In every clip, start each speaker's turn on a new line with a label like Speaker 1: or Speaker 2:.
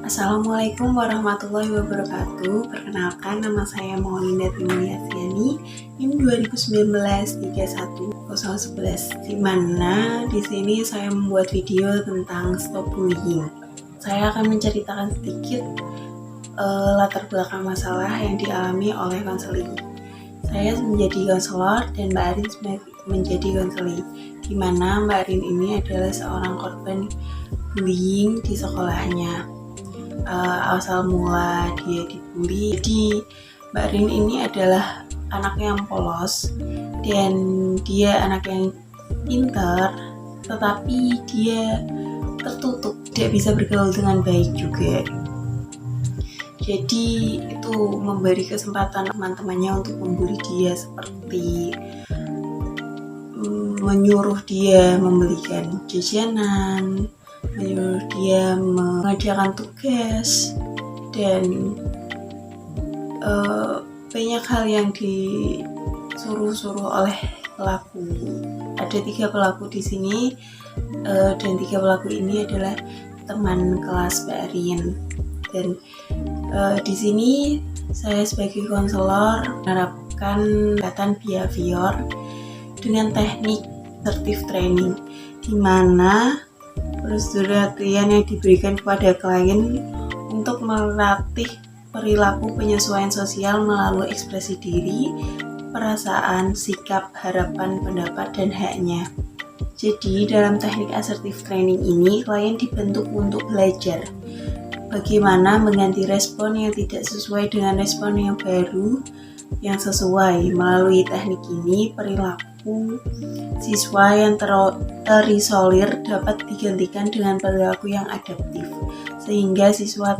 Speaker 1: Assalamualaikum warahmatullahi wabarakatuh. Perkenalkan, nama saya Maulinda Trimulyasiani, NIM 2019-31-011, di mana di sini saya membuat video tentang stop bullying. Saya akan menceritakan sedikit latar belakang masalah yang dialami oleh konseling. Saya menjadi konselor dan Mbak Arin menjadi konseling, di mana Mbak Arin ini adalah seorang korban bullying di sekolahnya. Asal mula dia dibully. Jadi Mbak Rin ini adalah anak yang polos dan dia anak yang pintar, tetapi dia tertutup, tidak bisa bergaul dengan baik juga. Jadi itu memberi kesempatan teman-temannya untuk membuli dia, seperti menyuruh dia membelikan jajanan, menyuruh dia mengerjakan tugas, dan banyak hal yang disuruh-suruh oleh pelaku. Ada 3 pelaku di sini, dan 3 pelaku ini adalah teman kelas Mbak Arin. Dan di sini saya sebagai konselor menerapkan pendekatan behavior dengan teknik assertive training, di mana prosedur latihan yang diberikan kepada klien untuk melatih perilaku penyesuaian sosial melalui ekspresi diri, perasaan, sikap, harapan, pendapat, dan haknya. Jadi dalam teknik assertive training ini, klien dibentuk untuk belajar bagaimana mengganti respon yang tidak sesuai dengan respon yang baru yang sesuai. Melalui teknik ini, perilaku siswa yang terisolir dapat digantikan dengan perilaku yang adaptif, sehingga siswa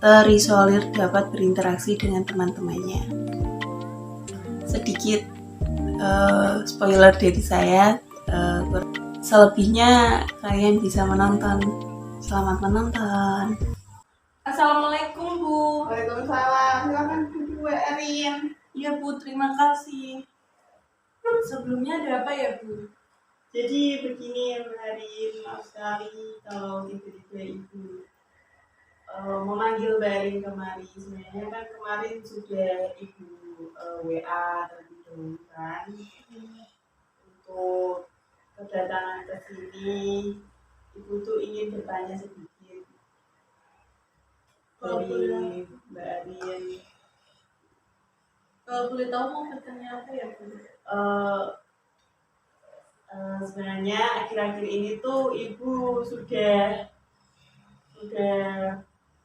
Speaker 1: terisolir dapat berinteraksi dengan teman-temannya. Sedikit spoiler dari saya, selebihnya kalian bisa menonton. Selamat menonton.
Speaker 2: Assalamualaikum Bu.
Speaker 1: Waalaikumsalam. Silakan Bu Erin.
Speaker 2: Ya Bu, terima kasih. Sebelumnya ada apa ya Bu?
Speaker 1: Jadi begini ya Bu Erin, maaf sekali kalau tiba-tiba Ibu memanggil Mbak Erin kemari. Sebenarnya kan kemarin sudah Ibu WA terlebih dahulu kan untuk kedatangan ke sini. Ibu tuh ingin bertanya sedikit dari Mbak Arin.
Speaker 2: Kalau boleh tahu mau bertanya apa ya Bu?
Speaker 1: Sebenarnya akhir-akhir ini tuh Ibu sudah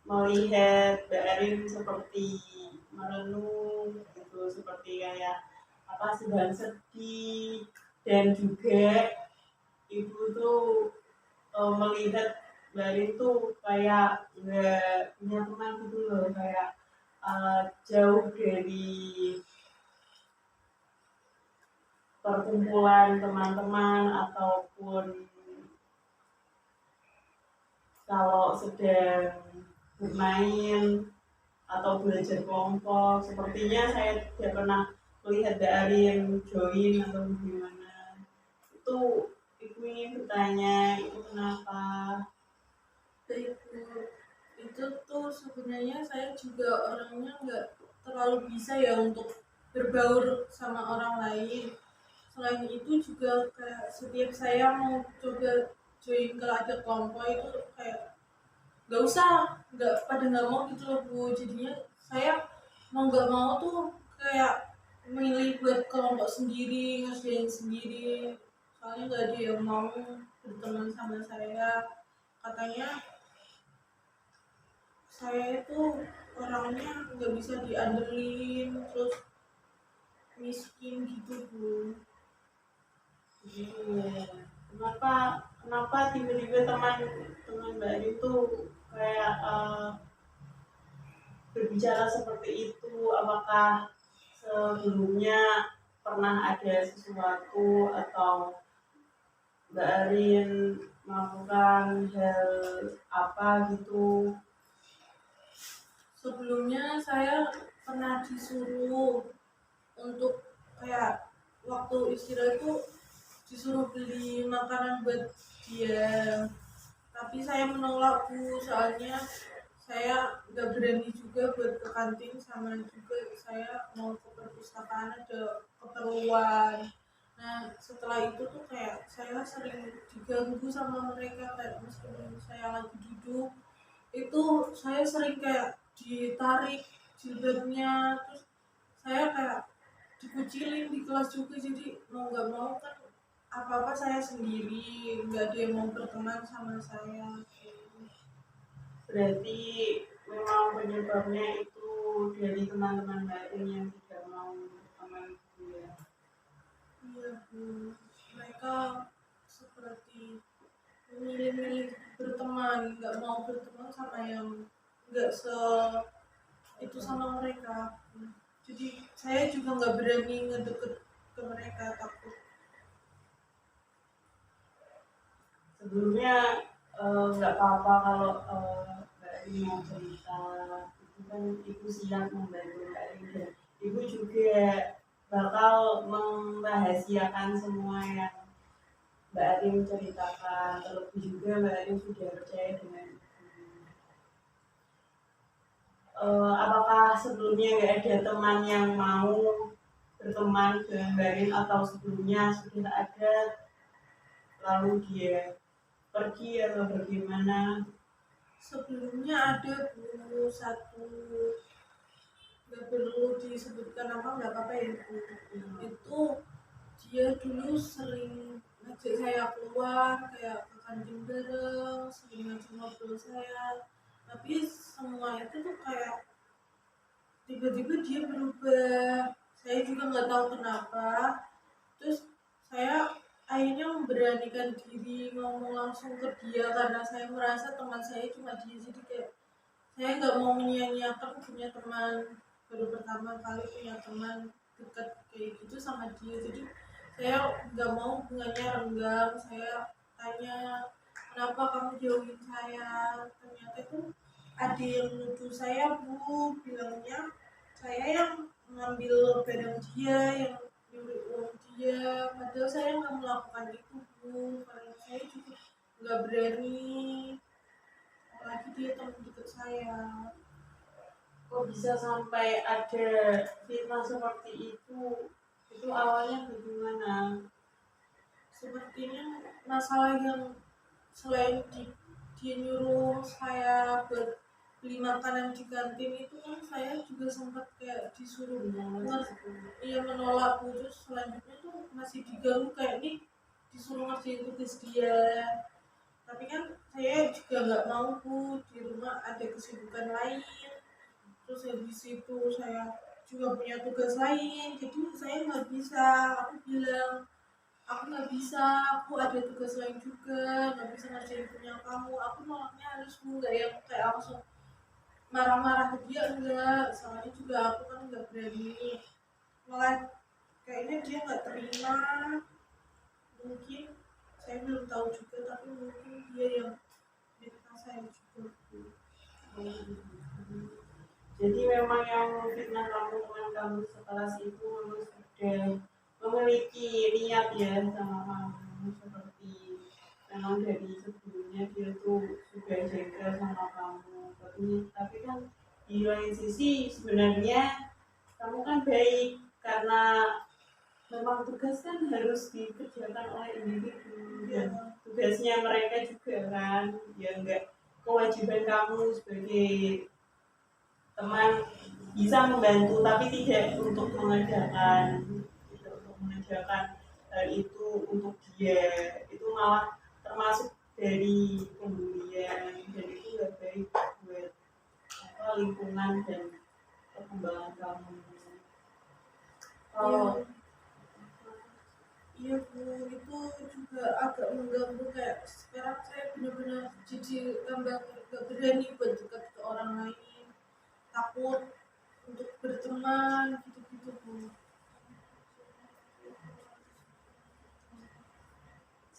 Speaker 1: melihat Mbak Arin seperti merenung gitu, seperti kayak sedang sedih, dan juga Ibu tuh melihat Mbak Arin tuh kayak nggak punya teman gitu loh, kayak jauh dari perkumpulan teman-teman, ataupun kalau sedang bermain atau belajar kelompok. Sepertinya saya tidak pernah melihat Mbak Arin join atau gimana. Itu Ibu ingin bertanya, itu kenapa?
Speaker 2: Itu tuh sebenarnya saya juga orangnya nggak terlalu bisa ya untuk berbaur sama orang lain. Selain itu juga kayak setiap saya mau coba join kalau ada kelompok itu kayak nggak pada nggak mau gitu loh Bu. Jadinya saya mau nggak mau tuh kayak milih buat kelompok sendiri, ngerjain sendiri, soalnya nggak ada yang mau berteman sama saya. Katanya saya itu orangnya nggak bisa diandelin, terus miskin gitu Bu.
Speaker 1: Kenapa tiba-tiba teman Mbak Arin tuh kayak berbicara seperti itu? Apakah sebelumnya pernah ada sesuatu, atau Mbak Arin melakukan hal apa gitu?
Speaker 2: Sebelumnya saya pernah disuruh untuk kayak waktu istirahat itu disuruh beli makanan buat dia, tapi saya menolak Bu, soalnya saya nggak berani juga buat ke kantin, sama juga saya mau ke perpustakaan ada keperluan. Nah setelah itu tuh kayak saya sering diganggu sama mereka, kayak meskipun saya lagi duduk itu saya sering kayak ditarik jilbabnya, terus saya kayak dikucilin di kelas juga, jadi mau nggak mau kan apa-apa saya sendiri, nggak ada yang mau berteman sama saya.
Speaker 3: Berarti memang penyebabnya itu dari teman-teman baru yang tidak mau teman dia.
Speaker 2: Iya Bu, mereka seperti memilih-milih berteman, nggak mau berteman sama yang nggak itu sama mereka. Jadi saya juga nggak berani ngedeket ke mereka, takut.
Speaker 3: Sebelumnya nggak apa-apa kalau Mbak Rin mau cerita, itu kan ibu siap membantu Mbak Rin dan ibu juga bakal merahasiakan semua yang Mbak Rin ceritakan, terlebih juga Mbak Rin sudah percaya dengan ibu. Apakah sebelumnya nggak ada teman yang mau berteman dengan Mbak Rin atau sebelumnya sudah ada lalu dia pergi atau bagaimana?
Speaker 2: Sebelumnya ada Bu satu, nggak perlu disebutkan nama, nggak apa-apa ya Bu. Itu dia dulu sering ngajak saya keluar kayak ke kantin bareng, sering ngajak ngobrol saya, tapi semua itu tuh kayak tiba-tiba dia berubah, saya juga nggak tahu kenapa. Terus saya akhirnya memberanikan diri ngomong langsung ke dia karena saya merasa teman saya cuma dia, jadi kayak saya nggak mau menyia-nyiakan punya teman, baru pertama kali punya teman dekat kayak gitu sama dia, jadi saya nggak mau hubungannya renggang. Saya tanya kenapa kamu jauhin saya, ternyata itu ada yang nuduh saya Bu, bilangnya saya yang mengambil barang dia, yang nyuri uang dia, padahal saya nggak melakukan itu Bu, karena saya juga nggak berani, apalagi dia teman dekat saya.
Speaker 3: Kok bisa sampai ada fitnah seperti itu? Itu awalnya bagaimana?
Speaker 2: Sepertinya masalah yang selain dia nyuruh saya buat beli makanan di kantin itu kan, saya juga sempat kayak disuruh iya menolak putus, selanjutnya tuh masih diganggu kayak nih disuruh ngerjain tugas dia, tapi kan saya juga nggak mau Bu, di rumah ada kesibukan lain, terus habis itu saya juga punya tugas lain, jadi saya nggak bisa. Aku bilang aku nggak bisa, aku ada tugas lain juga, nggak bisa ngerjain punya kamu. Aku nolaknya harus nggak yang kayak langsung marah-marah ke dia, enggak, soalnya juga aku kan nggak berani, malah kayaknya dia nggak terima, mungkin saya belum tahu juga, tapi mungkin dia yang fitnah saya juga.
Speaker 3: Jadi memang yang fitnah kamu dengan kamu sekelas itu memang sudah memiliki niat ya sama kamu, seperti memang dari sebelumnya dia tuh sudah jaga sama kamu. Tapi kan di lain sisi sebenarnya kamu kan baik karena memang tugas kan harus dikerjakan oleh individu dan tugasnya mereka juga kan, ya enggak kewajiban kamu sebagai teman bisa membantu tapi tidak untuk mengerjakan, tidak untuk mengerjakan hal itu untuk dia, itu malah termasuk dari pembulian dan itu nggak baik buat lingkungan dan perkembangan kamu. Kalau
Speaker 2: Iya Bu, itu juga agak mengganggu, kayak sekarang saya benar-benar jadi tambah gak berani buat dekat ke orang lain, takut untuk berteman gitu-gitu Bu.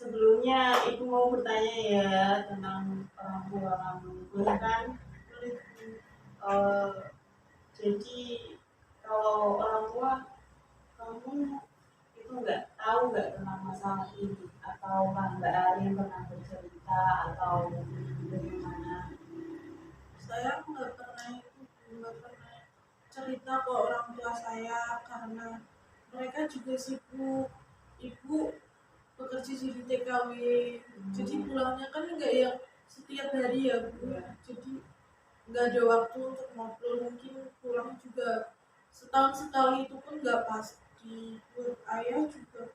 Speaker 3: sebelumnya ibu mau bertanya ya tentang orang tua kamu, boleh kan? Eh, jadi kalau orang tua kamu itu nggak tahu nggak tentang masalah ini, atau Mbak Arin pernah bercerita atau bagaimana?
Speaker 2: Saya saya nggak pernah cerita ke orang tua saya karena mereka juga sibuk. Ibu bekerja jadi TKW, jadi pulangnya kan nggak yang setiap hari ya Bu. Jadi nggak ada waktu untuk ngobrol, mungkin pulang juga setahun sekali itu pun nggak pasti. Buat ayah juga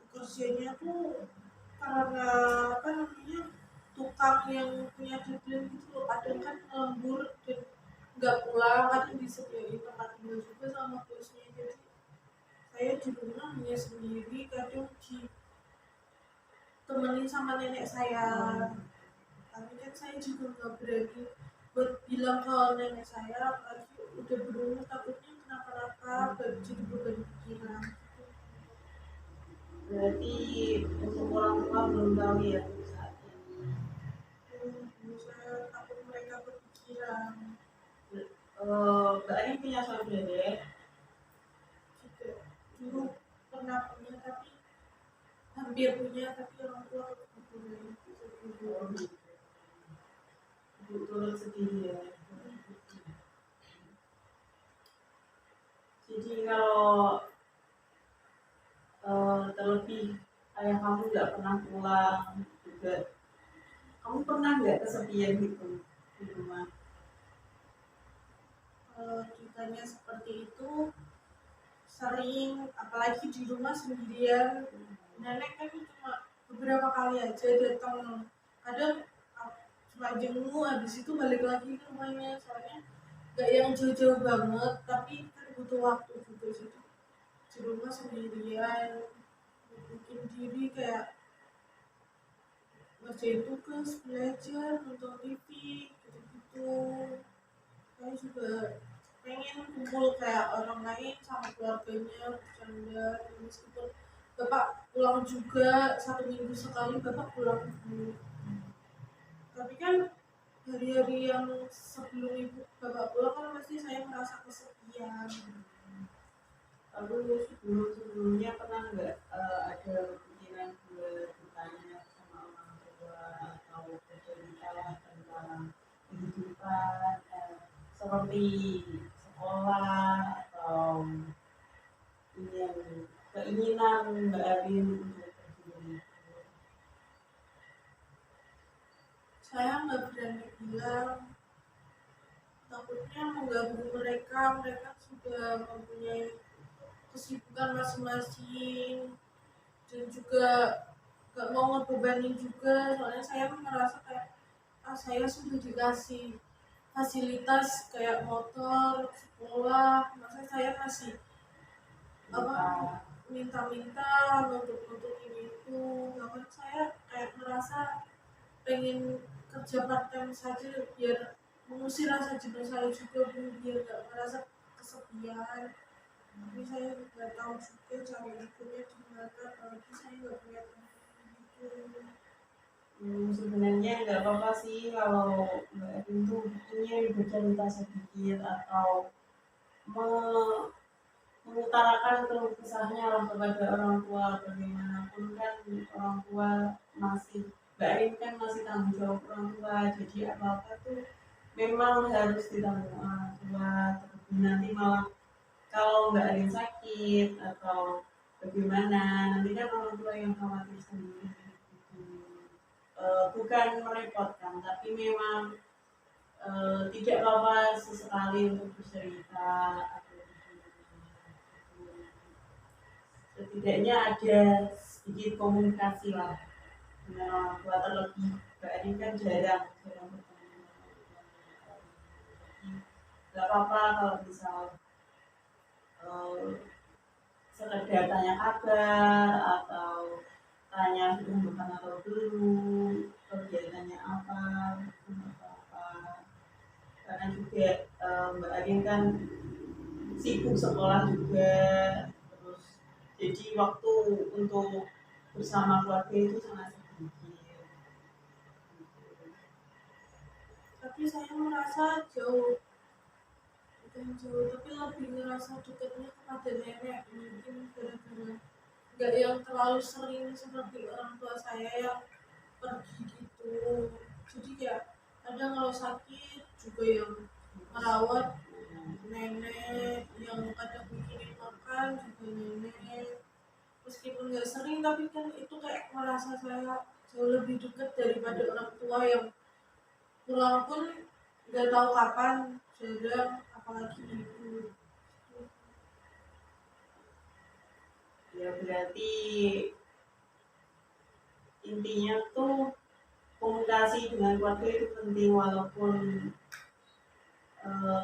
Speaker 2: kerjanya tuh karena apa namanya tukang yang punya deadline gitu loh, kadang kan lembur dan nggak pulang, kadang disediain tempat tinggal juga sama bosnya. Jadi saya di rumah hanya sendiri, kadang ditemenin sama nenek saya, tapi kan saya juga nggak berani buat bilang ke nenek saya, apalagi udah berumur takutnya kenapa-napa jadi beban pikiran.
Speaker 3: Berarti untuk orang tua belum tahu ya untuk saat ini.
Speaker 2: Saya takut mereka berpikiran
Speaker 3: Mbak Ani punya saudara?
Speaker 2: juga. Dulu pernah punya, tapi hampir punya, tapi orang tua tetap punya.
Speaker 3: Ibu turut sedih ya. Jadi kalau terlebih ayah kamu nggak pernah pulang juga, kamu pernah nggak kesepian gitu di rumah?
Speaker 2: Kalau ditanya seperti itu sering, apalagi di rumah sendirian. Nenek kan cuma beberapa kali aja datang, kadang cuma jenguk habis itu balik lagi ke rumahnya, soalnya gak yang jauh-jauh banget tapi kan butuh waktu juga. Jadi di rumah sendirian bikin diri kayak ngerjain tugas, belajar, nonton TV gitu-gitu. Saya juga pengen kumpul kayak orang lain sama keluarganya, bercanda. Meskipun bapak pulang juga 1 minggu sekali, bapak pulang dulu, tapi kan hari-hari yang sebelum ibu bapak pulang kan pasti saya merasa kesepian.
Speaker 3: Lalu sebelumnya pernah nggak ada pikiran buat bertanya sama orang tua atau bercerita tentang kehidupan seperti sekolah atau yang keinginan Mbak Arin untuk berdiri?
Speaker 2: Saya nggak berani bilang, takutnya mengganggu mereka. Mereka sudah mempunyai kesibukan masing-masing dan juga gak mau ngebebanin juga, soalnya saya merasa kayak saya sudah dikasih fasilitas kayak motor, sekolah, masa saya masih apa minta-minta untuk ini itu. Bahkan saya kayak merasa pengen kerja part time saja biar mengusir rasa jenuh saya juga Bu, biar gak merasa kesepian. Tapi saya nggak tahu juga cara ikutnya gimana, apalagi saya nggak punya teman gitu.
Speaker 3: Sebenarnya nggak apa-apa sih kalau Mbak Arin tuh ingin bercerita sedikit atau mengutarakan keluh kesahnya lah kepada orang tua. Bagaimanapun kan orang tua masih, Mbak Arin kan masih tanggung jawab orang tua, jadi apa-apa tuh memang harus ditanggung orang tua. Terlebih nanti malah kalau Mbak Arin sakit atau bagaimana, nanti kan orang tua yang khawatir sendiri gitu. Bukan merepotkan, tapi memang tidak apa-apa sesekali untuk bercerita atau setidaknya ada sedikit komunikasi lah dengan orang tua. Terlebih Mbak Ani kan jarang bertemu dengan orang tua. Jadi nggak apa-apa kalau misal sekedar tanya kabar atau tanya sudah makan atau belum, kegiatannya apa, nggak apa-apa. Karena juga Mbak Arin kan sibuk sekolah juga, terus jadi waktu untuk bersama keluarga itu sangat sedikit.
Speaker 2: Tapi saya merasa jauh, bukan jauh, tapi lebih ngerasa dekatnya kepada nenek, mungkin gara-gara nggak yang terlalu sering seperti orang tua saya yang pergi gitu. Jadi ya kadang kalau sakit juga yang merawat nenek, yang kadang bikinin makan juga nenek. Meskipun nggak sering, tapi kan itu kayak merasa saya jauh lebih dekat daripada orang tua yang pulang pun nggak tahu kapan, jarang, apalagi ibu.
Speaker 3: Ya berarti intinya tuh komunikasi dengan keluarga itu penting, walaupun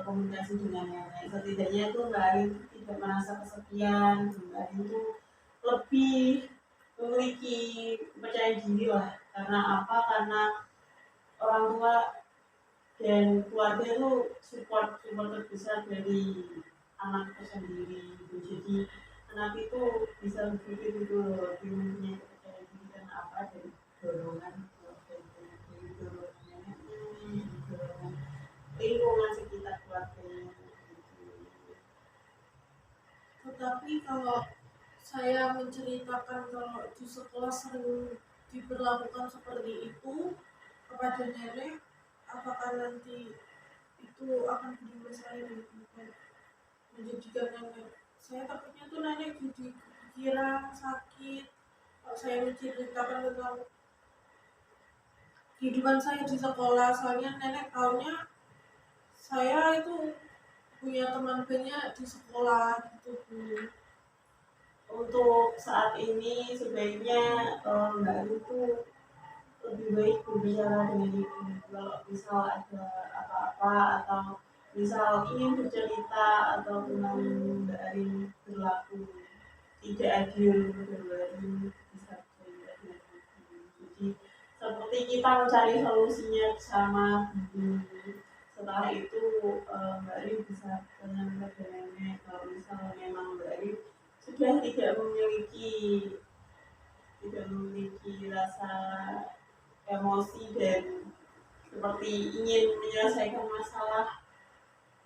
Speaker 3: komunikasi dengan nenek. Setidaknya tuh Mbak Arin tidak merasa kesepian, Mbak Arin tuh lebih memiliki percaya diri lah. Karena apa? Karena orang tua dan keluarga itu support terbesar dari anak itu sendiri gitu. Jadi anak itu bisa berpikir itu lebih mempunyai kepercayaan diri karena apa? Dari dorongan keluarga, dari dorongan neneknya, dari dorongan lingkungan sekitar keluarganya gitu.
Speaker 2: Tetapi kalau saya menceritakan kalau di sekolah sering diperlakukan seperti itu kepada nenek, apakah nanti itu akan berubah saya dan bukan menjadikan nenek? Saya takutnya tuh nenek jadi kepikiran, sakit. Kalau saya menceritakan tentang kehidupan saya di sekolah, soalnya nenek tahunya saya itu punya teman banyak di sekolah gitu Bu.
Speaker 3: Untuk saat ini sebaiknya Mbak Ayu tuh lebih baik berbicara dengan ibu. Kalau misal ada apa-apa atau misal ingin bercerita atau tentang Mbak Arin berlaku tidak adil, Mbak Arin bisa bercerita dengan ibu. Jadi seperti kita mencari solusinya bersama dulu. Setelah itu Mbak Arin bisa bertanya kepada nenek kalau misal memang Mbak Arin sudah tidak memiliki rasa emosi dan seperti ingin menyelesaikan masalah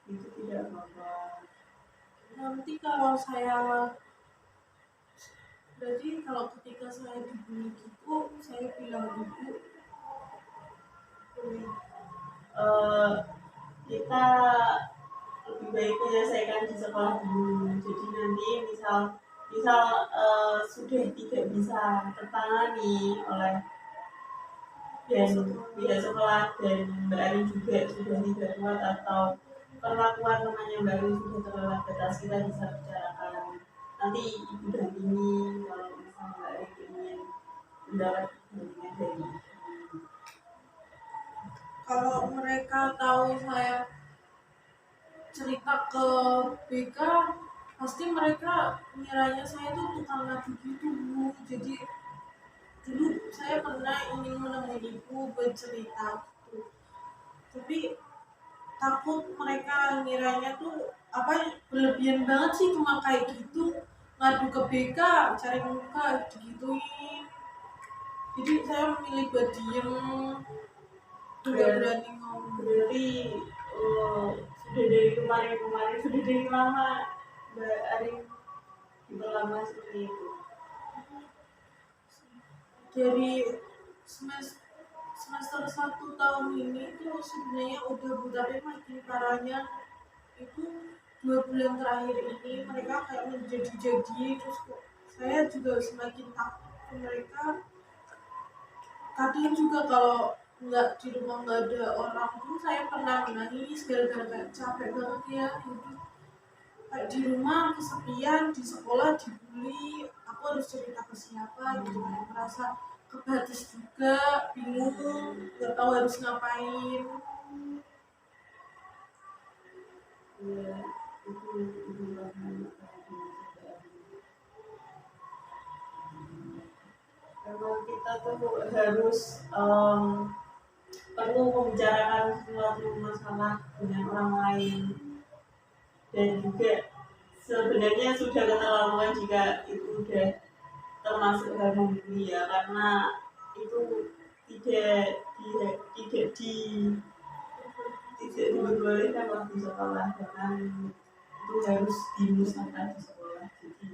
Speaker 3: itu tidak apa-apa.
Speaker 2: Nanti kalau saya, berarti kalau ketika saya dibully gitu, saya bilang ibu,
Speaker 3: Eh, kita lebih baik menyelesaikan di sekolah dulu. Jadi nanti misal sudah tidak bisa tertangani oleh dan pihak sekolah dan Mbak Arin juga sudah tidak kuat atau perlakuan temannya Mbak Arin sudah terlalu batas, kita bisa bicarakan. Nanti ibu dampingi kalau misalnya Mbak Arin ingin mendapat dampingan dari ibu.
Speaker 2: kalau mereka tahu saya cerita ke BK, pasti mereka ngiranya saya tuh tukang ngadu gitu Bu. Jadi dulu saya pernah ingin menemui ibu bercerita gitu, tapi takut mereka ngiranya tuh apa, berlebihan banget sih cuma kayak gitu, ngadu ke BK cari muka digituin. Jadi saya memilih buat diem, nggak berani ngomong.
Speaker 3: Berarti sudah dari kemarin sudah dari lama Mbak Arin sudah lama seperti itu.
Speaker 2: Dari semester 1 tahun ini tuh sebenarnya udah Bu, tapi makin parahnya itu 2 bulan terakhir ini mereka kayak menjadi-jadi, terus kok saya juga semakin takut ke mereka. Kadang juga kalau nggak di rumah nggak ada orang tuh saya pernah nangis gara-gara kayak capek banget ya hidup kayak di rumah kesepian, di sekolah dibully, aku harus cerita ke siapa gitu, kayak merasa kebatas juga, bingung, nggak tahu harus ngapain.
Speaker 3: Ya, itu memang kita tuh harus perlu membicarakan suatu masalah dengan orang lain dan juga sebenarnya sudah keterlaluan jika itu udah termasuk hal membuli ya, karena itu tidak tidak tidak di tidak diperbolehkan waktu sekolah, karena itu harus dimusnahkan di sekolah. Jadi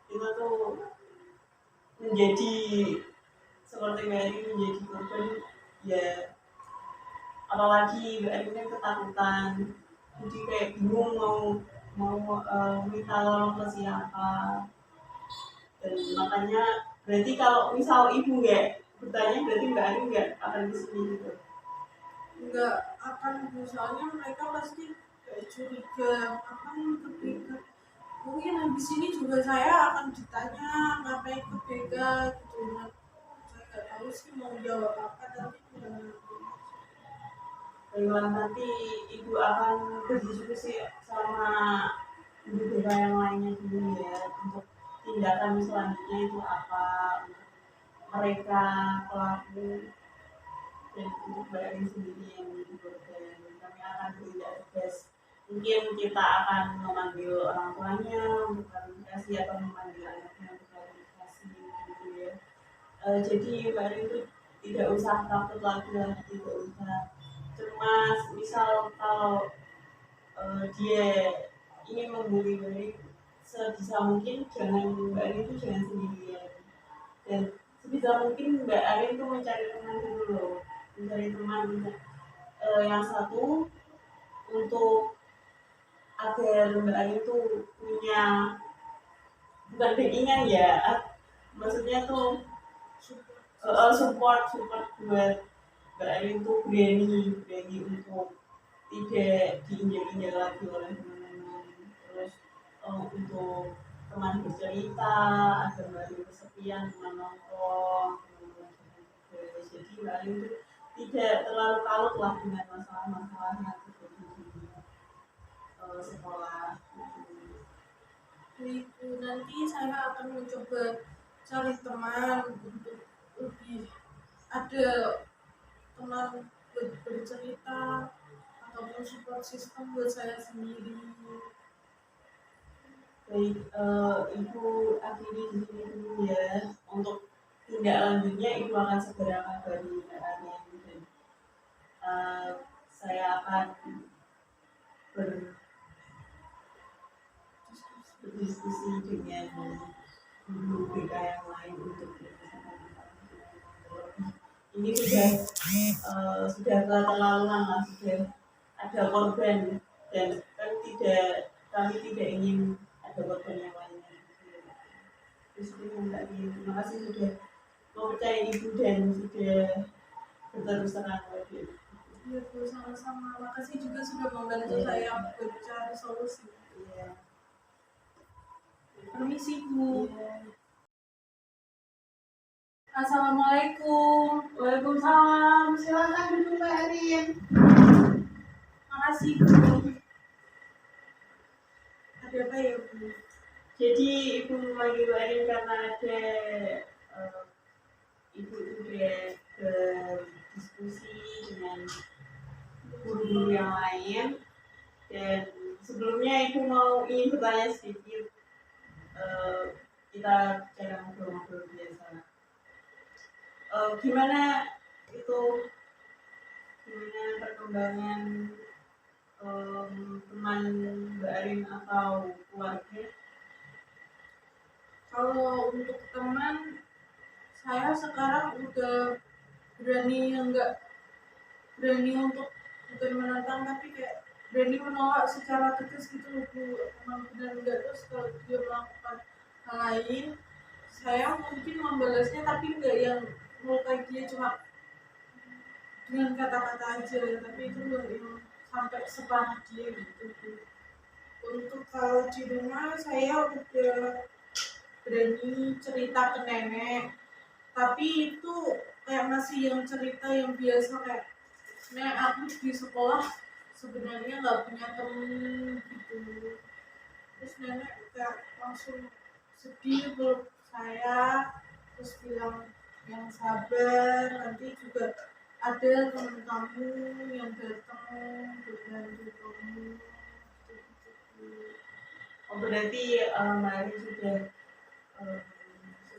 Speaker 3: kita tuh menjadi seperti Mary menjadi korban ya, apalagi Mbak Erin kan ketakutan, jadi kayak bingung mau minta tolong ke siapa. Dan makanya berarti kalau misal ibu nggak bertanya, berarti Mbak Erin nggak akan kesini gitu.
Speaker 2: nggak akan, soalnya mereka pasti kayak curiga kapan ke BK. Mungkin habis ini juga saya akan ditanya ngapain ke BK gitu. Nah, saya nggak tahu sih mau jawab apa, tapi
Speaker 3: Baiklah, nanti ibu akan berdiskusi sama ibu BK yang lainnya dulu ya, untuk tindakan selanjutnya itu apa untuk mereka pelaku, dan untuk Mbak Erin sendiri yang menjadi korban. Kami akan bertindak tegas. Mungkin kita akan memanggil orang tuanya untuk klarifikasi atau memanggil anaknya untuk klarifikasi gitu ya. Jadi Mbak Erin itu tidak usah takut lagi lah, tidak usah cemas. Misal kalau dia ingin membuli Mbak Erin, sebisa mungkin Mbak Erin itu jangan sendirian, dan sebisa mungkin Mbak Erin itu mencari teman dulu, mencari teman yang satu, untuk agar Mbak Ayu tuh punya, bukan backingan ya, maksudnya tuh support buat Mbak Ayu tuh berani untuk tidak diinjak-injak lagi oleh teman-teman. Terus untuk teman bercerita agar Mbak Ayu kesepian teman nongkrong, jadi Mbak Ayu tuh tidak terlalu kalut lah dengan masalah-masalah yang terjadi di sekolah.
Speaker 2: itu nanti saya akan mencoba cari teman untuk lebih ada teman bercerita ataupun support system buat saya sendiri.
Speaker 3: Baik, Ibu akhiri di sini dulu ya. Untuk tindak lanjutnya Ibu akan segera kabari Mbak Ani, dan saya akan berdiskusi dengan guru BK yang lain untuk ini sudah keterlaluan lah, sudah ada korban, dan kan kami tidak ingin ada korban yang lainnya. Terima kasih sudah mempercayai Ibu dan sudah berterus terang lagi.
Speaker 2: Iya Bu, sama-sama. Makasih juga sudah membantu saya mencari solusi.
Speaker 3: Iya.
Speaker 2: Permisi Bu.
Speaker 3: Iya.
Speaker 2: Assalamualaikum.
Speaker 3: Waalaikumsalam. Silakan duduk Mbak Erin.
Speaker 2: Makasih Bu. Ada apa ya Bu?
Speaker 3: Jadi Ibu memanggil Mbak Erin karena ada Ibu sudah berdiskusi dengan guru-guru yang lain, dan sebelumnya Ibu ingin bertanya sedikit. Kita bicara ngobrol-ngobrol biasa. Gimana perkembangan teman Mbak Erin atau keluarga?
Speaker 2: Kalau untuk teman, saya sekarang udah nggak berani untuk bukan menentang, tapi kayak berani menolak secara tegas gitu loh Bu. Emang benar enggak, terus kalau dia melakukan hal lain, saya mungkin membalasnya tapi enggak yang melukai dia cuma dengan kata-kata aja, tapi itu enggak yang sampai separah dia gitu Bu. Untuk kalau di rumah saya udah berani cerita ke nenek, tapi itu kayak masih yang cerita yang biasa kayak, "Nek, aku di sekolah sebenarnya nggak punya temen gitu." Terus nenek kayak langsung sedih peluk saya, terus bilang yang sabar, nanti juga ada temen kamu yang datang buat bantu kamu gitu.
Speaker 3: Oh, berarti Mbak Erin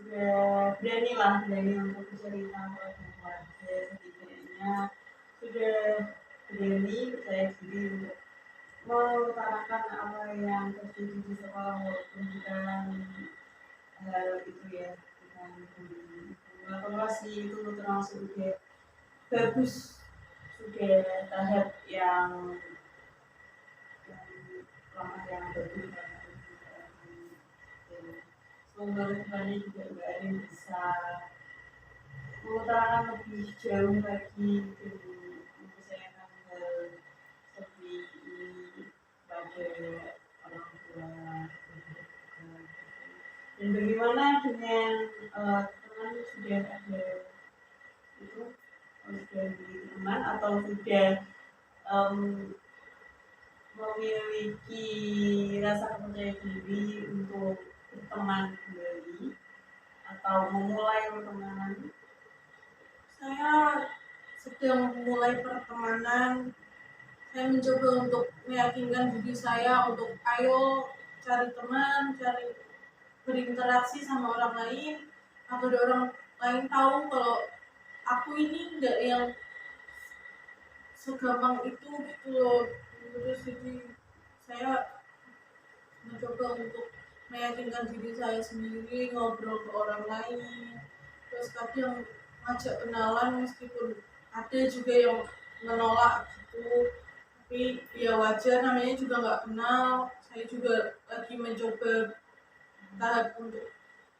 Speaker 3: sudah berani untuk bercerita kepada keluarga, setidaknya sudah berani, percaya diri untuk mengutarakan apa yang terjadi di sekolah, walaupun bukan hal itu ya, bukan evaluasi itu termasuk udah bagus, sudah tahap yang langkah yang bagus dan semoga kedepannya juga Mbak Arin bisa mengutarakan lebih jauh lagi dan menyelesaikan hal seperti ini pada orang tua. Dan bagaimana dengan teman sudah ada itu sudah memiliki teman atau sudah um, memiliki rasa percaya diri untuk berteman kembali atau memulai pertemanan?
Speaker 2: Saya sedang memulai pertemanan. Saya mencoba untuk meyakinkan diri saya untuk ayo cari teman, cari berinteraksi sama orang lain agar orang lain tahu kalau aku ini enggak yang segampang itu gitu loh. Terus jadi saya mencoba untuk meyakinkan diri saya sendiri, ngobrol ke orang lain, terus kadang ngajak kenalan meskipun ada juga yang menolak gitu, tapi ya wajar, namanya juga nggak kenal. Saya juga lagi mencoba tahap untuk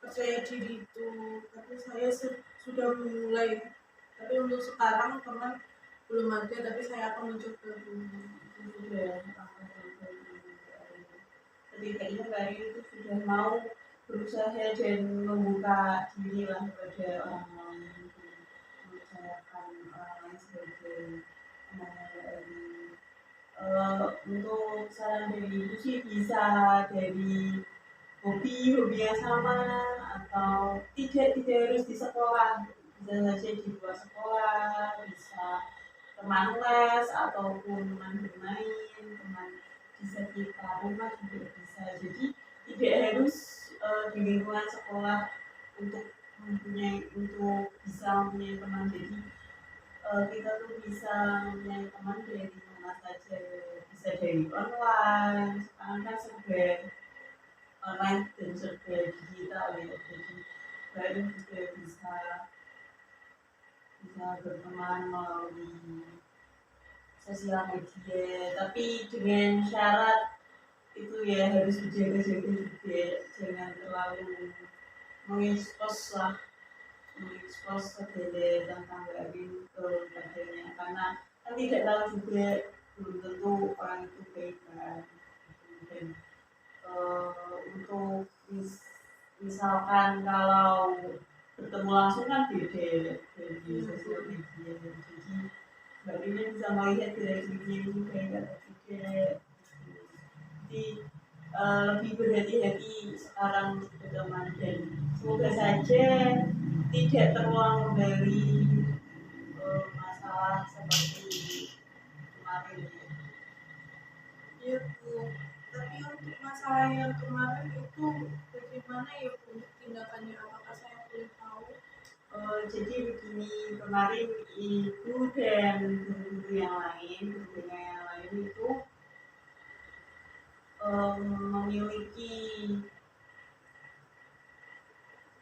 Speaker 2: percaya diri itu, tapi saya sudah mulai, tapi untuk sekarang teman belum ada, tapi saya akan mencoba dulu.
Speaker 3: Sudah setidaknya Mbak Arin itu sudah mau berusaha dan membuka diri lah kepada orang lain, mempercayakan orang lain sebagai temannya Mbak Arin. Untuk saran dari ibu sih bisa dari hobi yang sama atau tidak harus di sekolah, bisa saja di luar sekolah, bisa teman les ataupun teman bermain, teman di sekitar rumah juga bisa. Jadi tidak harus di lingkungan sekolah untuk bisa mempunyai teman. Jadi kita tuh bisa mempunyai teman dari mana saja, bisa dari online. Sekarang kan serba online dan serba digital ya, jadi baru juga bisa berteman melalui sosial media, tapi dengan syarat itu ya harus dijaga-jaga juga, jangan terlalu mengekspos segala tentang Mbak Arin kepadanya, karena kan tidak tahu juga, belum tentu orang itu baik kan. Dan untuk misalkan kalau bertemu langsung kan beda dari sosial media, jadi Mbak Rina bisa melihat dari segi juga atau tidak. Jadi lebih berhati-hati sekarang berteman, dan semoga saja tidak terulang kembali masalah seperti kemarin.
Speaker 2: Iya Bu, tapi untuk masalah yang kemarin itu bagaimana ya Bu tindakannya, apakah saya boleh tahu?
Speaker 3: Jadi begini, kemarin ibu dan guru yang lain itu memiliki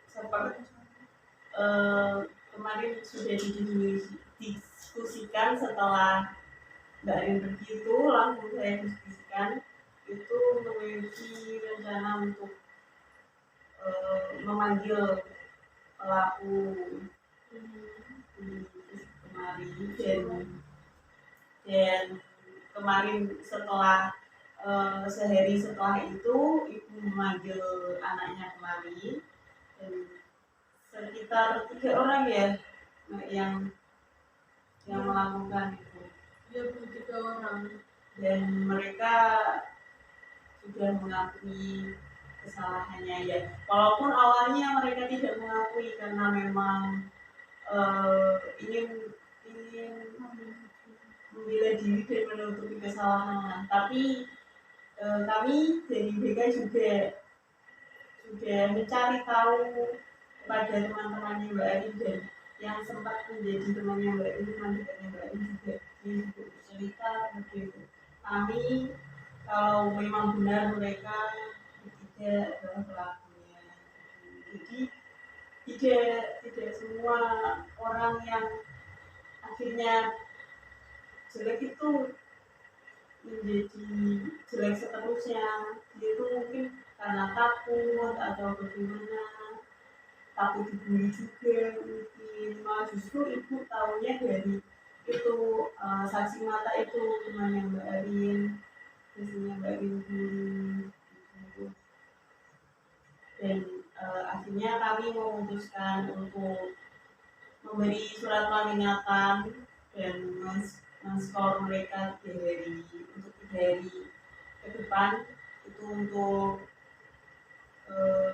Speaker 3: seperti kemarin sudah didiskusikan setelah Mbak Arin pergi itu, langsung saya diskusikan itu memiliki rencana untuk memanggil pelaku kemarin, dan kemarin setelah sehari setelah itu ibu memanggil anaknya kemari, dan sekitar 3 orang ya yang melakukan itu.
Speaker 2: Ya Bu, 3 orang.
Speaker 3: Dan mereka sudah mengakui kesalahannya ya, walaupun awalnya mereka tidak mengakui karena memang ingin membela diri dan menutupi kesalahan. Tapi kami dari BK juga sudah mencari tahu kepada teman-temannya Mbak Arin, dan yang sempat menjadi temannya Mbak Arin, teman dekatnya Mbak Arin juga, dia juga bercerita begitu. Kami kalau memang benar mereka tidak adalah pelakunya. Jadi tidak semua orang yang akhirnya jelek itu menjadi jelek seterusnya. Dia itu mungkin karena takut atau bagaimana, takut dibully juga mungkin, malah justru ibu tahunya dari itu, saksi mata itu temannya Mbak Arin, biasanya Mbak Arin bully gitu. Dan akhirnya kami memutuskan untuk memberi surat peringatan dan men-skor mereka 3 hari untuk 3 hari ke depan itu untuk eh,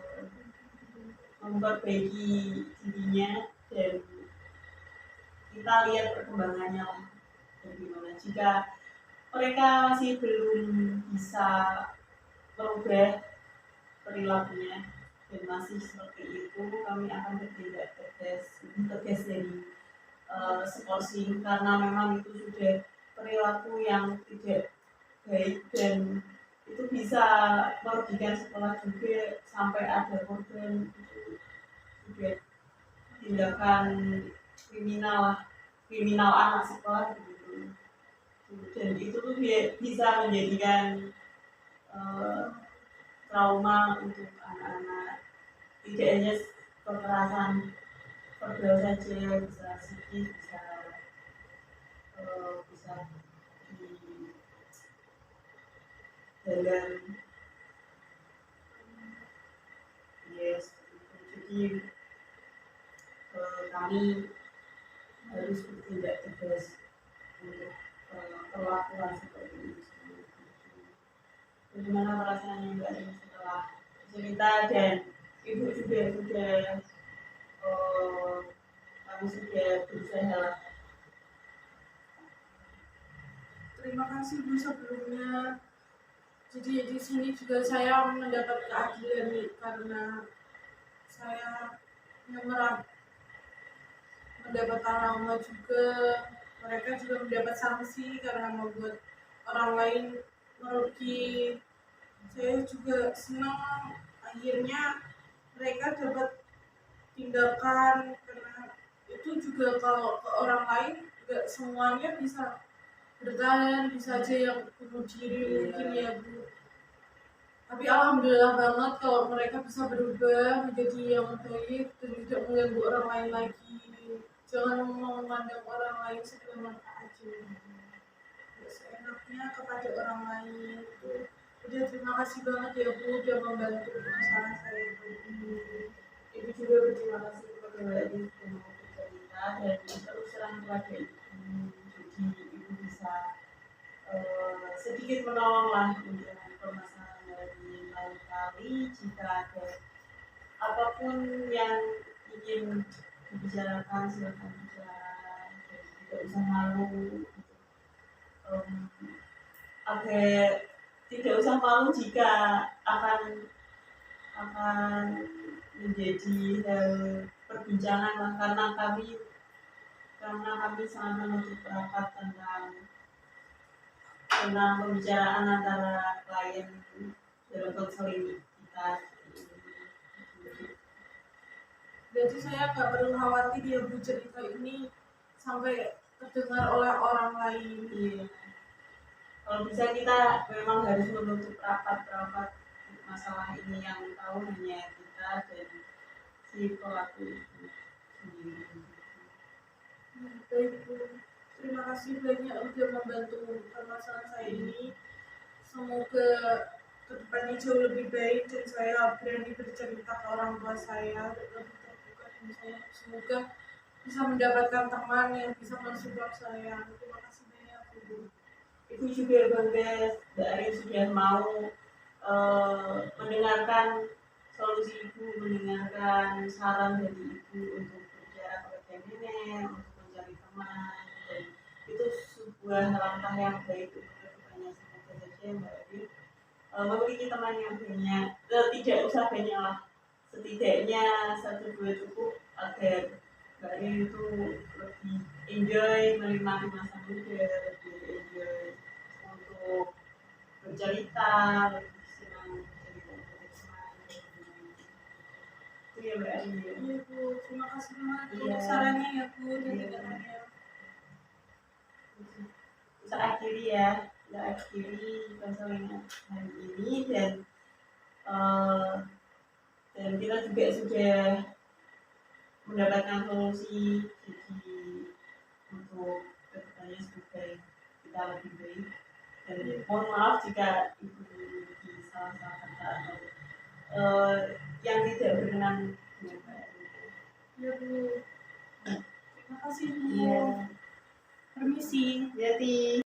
Speaker 3: memperbaiki dirinya, dan kita lihat perkembangannya lah bagaimana. Jika mereka masih belum bisa merubah perilakunya dan masih seperti itu, kami akan bertindak tegas, lebih tegas dari skorsing, karena memang itu sudah perilaku yang tidak baik dan itu bisa merugikan sekolah juga, sampai ada korban. Itu sudah tindakan kriminal lah, kriminal anak sekolah gitu. Dan itu tuh bisa menjadikan trauma untuk anak-anak, tidak hanya kekerasan verbal saja, bisa psikis, bisa di dalam, yes. Jadi kami harus bertindak tegas untuk perlakuan seperti ini. Bagaimana perasaannya Mbak Rin setelah cerita, dan ibu juga sudah kami sudah berusaha.
Speaker 2: Terima kasih Bu sebelumnya. Jadi di sini juga saya mendapat keadilan karena saya mendapat trauma juga. Mereka juga mendapat sanksi karena membuat orang lain merugi. Saya juga senang akhirnya mereka dapat tindakan, karena itu juga kalau ke orang lain nggak semuanya bisa bertahan, bisa aja yang bunuh diri mungkin ya Bu. Tapi alhamdulillah banget kalau mereka bisa berubah menjadi yang baik dan tidak mengganggu orang lain lagi. Jangan memandang orang lain sebelah mata aja, nggak seenaknya kepada orang lain. Udah, terima kasih banget ya Bu udah membantu masalah saya ini.
Speaker 3: Ibu juga berterima kasih kepada Mbak Rin sudah mau bercerita dan terus terang kepada ibu, jadi ibu bisa sedikit menolonglah untuk permasalahan dari lain kali. Jika ada apapun yang ingin dibicarakan, silakan bicara dan tidak usah malu. Agar tidak usah malu jika akan menjadi perbincangan lah, karena kami sangat menutup rapat tentang pembicaraan antara klien dalam konseling kita.
Speaker 2: Jadi saya nggak perlu khawatir ya Bu, cerita ini sampai terdengar oleh orang lain.
Speaker 3: Iya. Kalau bisa kita memang harus menutup rapat masalah ini, yang tahu hanya kita dan si pelaku itu sendiri.
Speaker 2: Baik Bu, terima kasih banyak udah membantu permasalahan saya ini. Semoga kedepannya jauh lebih baik dan saya berani bercerita ke orang tua saya lebih terbuka, dan saya semoga bisa mendapatkan teman yang bisa mensupport saya. Terima kasih banyak Bu.
Speaker 3: Ibu juga bangga Mbak Arin sudah mau mendengarkan solusi ibu, mendengarkan saran dari ibu untuk berbicara kepada nenek, untuk mencari teman, dan itu sebuah langkah yang baik untuk kedepannya. Semoga saja Mbak Arin memiliki teman yang banyak, tidak usah banyak lah, setidaknya 1-2 cukup, agar Mbak Arin itu lebih enjoy menikmati masa muda, lebih enjoy untuk bercerita, lebih senang bercerita kepada teman. Itu ya Mbak Arin ya.
Speaker 2: Iya Bu, terima kasih banget
Speaker 3: Iya.
Speaker 2: untuk sarannya ya Bu dan dengarannya.
Speaker 3: terakhiri ya, terakhiri konseling hari ini eh, dan kita juga sudah mendapatkan solusi jadi untuk kedepannya semoga kita lebih baik dan mohon maaf jika ibu memiliki salah-salah kata atau yang tidak berkenan dengan Mbak Erina.
Speaker 2: Ya Bu, terima kasih Bu.
Speaker 3: Iya,
Speaker 2: Permisi.
Speaker 3: jadi